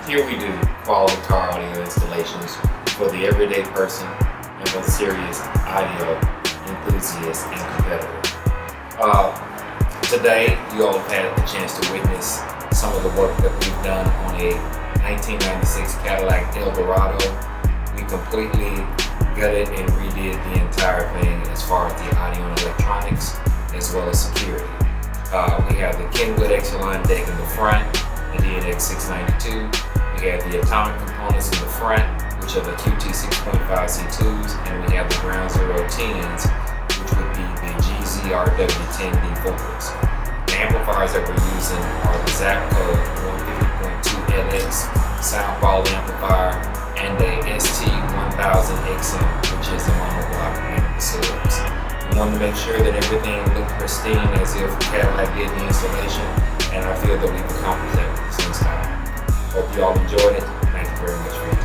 Here we do quality car audio installations for the everyday person and for the serious audio enthusiast and competitor. Today, you all have had the chance to witness some of the work that we've done on a 1996 Cadillac Eldorado. We completely gutted and redid the entire thing as far as the audio and electronics as well as security. We have the Kenwood Echelon deck in the front, the DNX 692. We have the atomic components in the front, which are the QT 6.5 C2s, and we have the Ground Zero 10s, which would be the GZRW10 D4s. The amplifiers that we're using are the Zapco 150.2 LX soundball amplifier and the ST1000XM, which is the monoblock amplifiers. We wanted to make sure that everything looked pristine as if Cadillac did the installation, and I feel that we've accomplished that with this install. Hope you all enjoyed it. Thank you very much for your